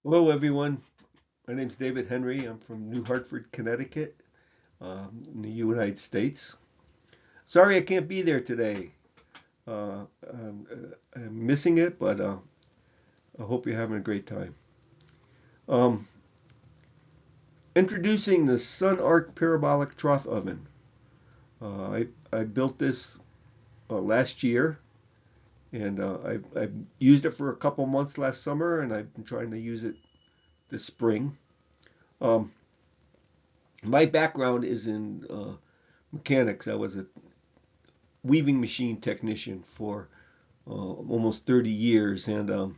Hello, everyone. My name's David Henri. I'm from New Hartford, Connecticut, in the United States. Sorry I can't be there today. I'm missing it, but I hope you're having a great time. Um, Introducing the Sun Arc Parabolic Trough Oven. I built this last year, and I've used it for a couple months last summer, and I've been trying to use it this spring. Um, my background is in mechanics. I was a weaving machine technician for almost 30 years, and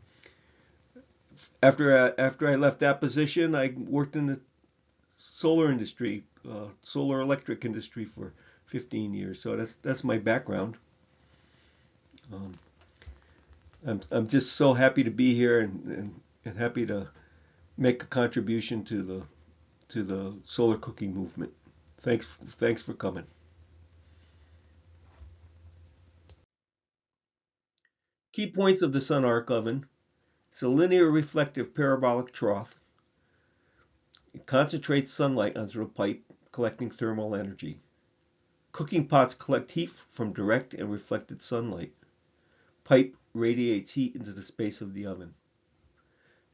after I left that position, I worked in the solar industry, solar electric industry for 15 years. So that's my background. Um, I'm just so happy to be here and happy to make a contribution to the solar cooking movement. Thanks for coming. Key points of the Sun Arc oven. It's a linear reflective parabolic trough. It concentrates sunlight onto the pipe, collecting thermal energy. Cooking pots collect heat from direct and reflected sunlight. Pipe radiates heat into the space of the oven.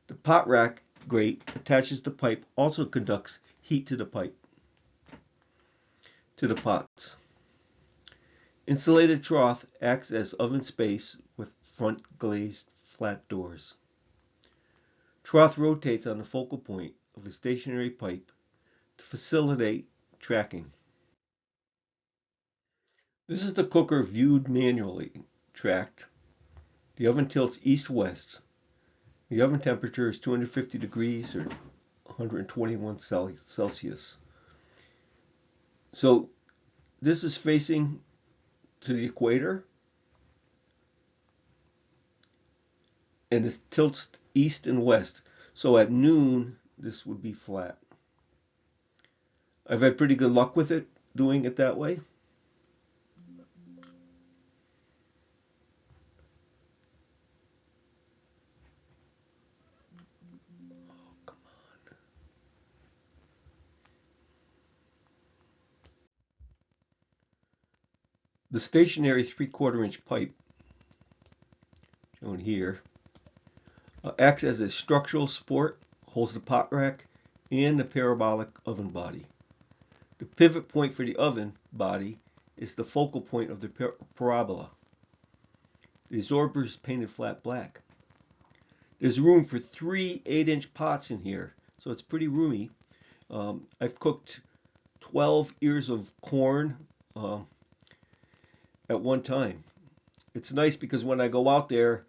The pot rack grate attaches to pipe also conducts heat to the pipe, to the pots. Insulated trough acts as oven space with front glazed flat doors. Trough rotates on the focal point of a stationary pipe to facilitate tracking. This is the cooker viewed manually, tracked. The oven tilts east-west. The oven temperature is 250 degrees or 121 Celsius. So this is facing to the equator, and it tilts east and west. So at noon, this would be flat. I've had pretty good luck with it, doing it that way. The stationary 3/4 inch pipe, shown here, acts as a structural support, holds the pot rack and the parabolic oven body. The pivot point for the oven body is the focal point of the parabola. The absorber is painted flat black. There's room for three 8-inch pots in here, so it's pretty roomy. I've cooked 12 ears of corn at one time. It's nice because when I go out there,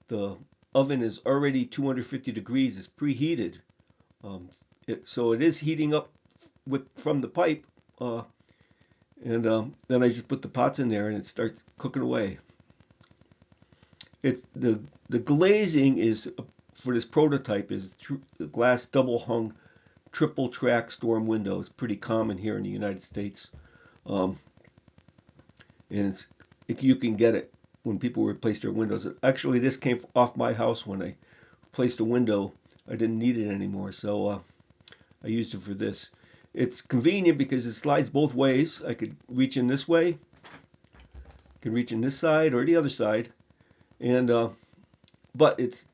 the oven is already 250 degrees. It's preheated, um, so it is heating up from the pipe, uh, and then I just put the pots in there and it starts cooking away. It's the glazing is for this prototype is the glass double hung triple track storm window. It's pretty common here in the United States, um, and you can get it when people replace their windows. Actually, this came off my house when I replaced a window. I didn't need it anymore, so I used it for this. It's convenient because it slides both ways. I could reach in this way, can reach in this side or the other side, and but it's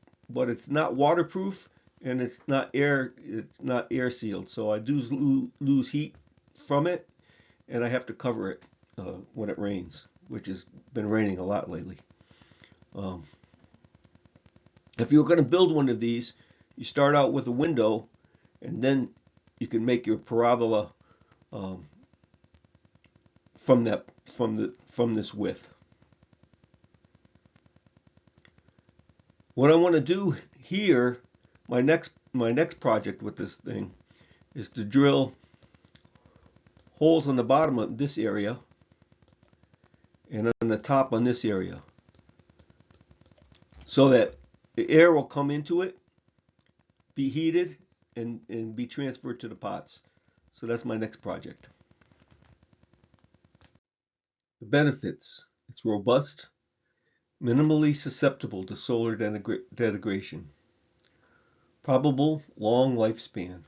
not waterproof and it's not air sealed. So I do lose heat from it, and I have to cover it when it rains, which has been raining a lot lately. Um, if you're going to build one of these, you start out with a window, and then you can make your parabola um, from that from this width. What I want to do here, my next project with this thing is to drill holes on the bottom of this area and on the top on this area so that the air will come into it, be heated, and be transferred to the pots. So that's my next project. The benefits: it's robust, minimally susceptible to solar denigration, Probable long lifespan.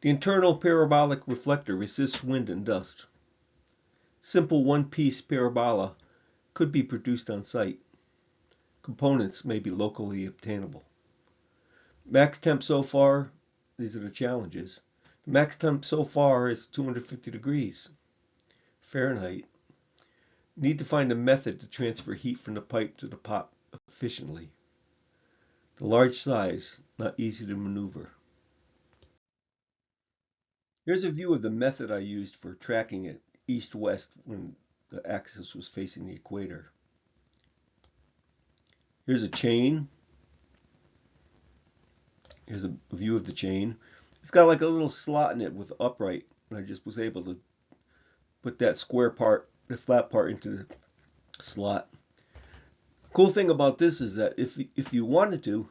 The internal parabolic reflector resists wind and dust. Simple one-piece parabola could be produced on site. Components may be locally obtainable. Max temp so far, these are the challenges. The max temp so far is 250 degrees Fahrenheit. Need to find a method to transfer heat from the pipe to the pot efficiently. The large size, not easy to maneuver. Here's a view of the method I used for tracking it east-west when the axis was facing the equator. Here's a chain. Here's a view of the chain. It's got like a little slot in it with upright, and I just was able to put that square part, the flat part, into the slot. Cool thing about this is that if you wanted to,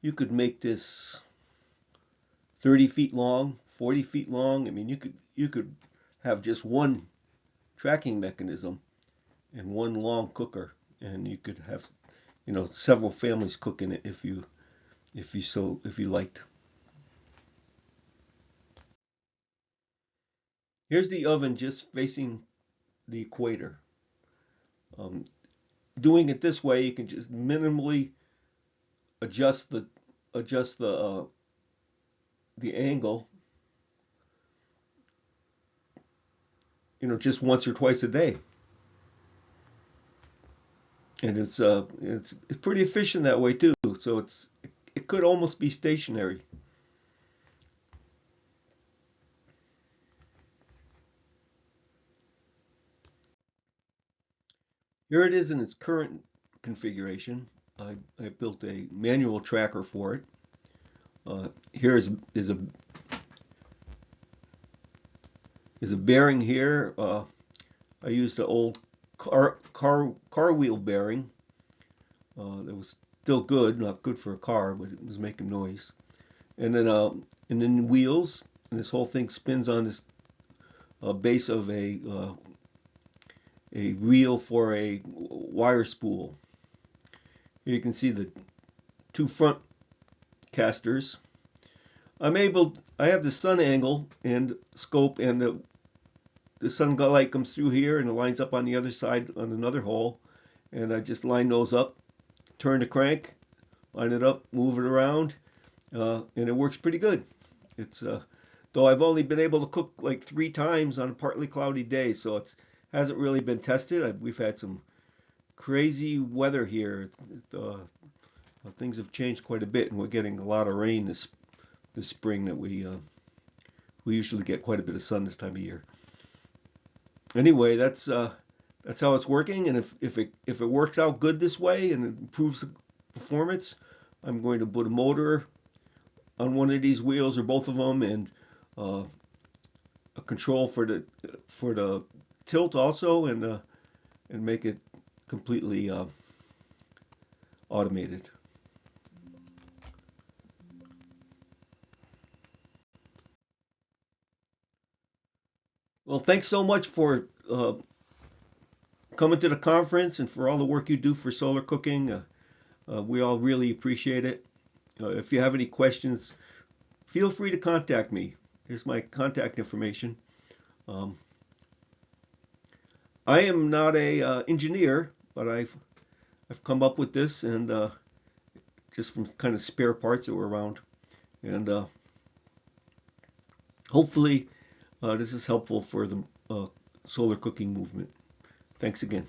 you could make this 30 feet long, 40 feet long. I mean, you could have just one tracking mechanism and one long cooker, and you could have, several families cook in it if you liked. Here's the oven just facing the equator. Doing it this way, you can just minimally adjust the angle, just once or twice a day, and it's pretty efficient that way too. So it could almost be stationary. Here it is in its current configuration. I built a manual tracker for it. Here is a bearing here. I used an old car wheel bearing that was still good, not good for a car, but it was making noise. And then wheels, and this whole thing spins on this base of a reel for a wire spool. Here you can see the two front casters. I have the sun angle and scope, and the sunlight comes through here and it lines up on the other side on another hole, and I just line those up, turn the crank, line it up, move it around, and it works pretty good. It's though I've only been able to cook like 3 times on a partly cloudy day, so it hasn't really been tested. We've had some crazy weather here. Things have changed quite a bit, and we're getting a lot of rain this spring. That we usually get quite a bit of sun this time of year. Anyway, that's how it's working, and if it works out good this way and it improves the performance, I'm going to put a motor on one of these wheels or both of them, and a control for the tilt also, and make it completely automated. Well, thanks so much for coming to the conference and for all the work you do for solar cooking. We all really appreciate it. If you have any questions, feel free to contact me. Here's my contact information. I am not a engineer, but I've come up with this, and just from kind of spare parts that were around, and hopefully this is helpful for the solar cooking movement. Thanks again.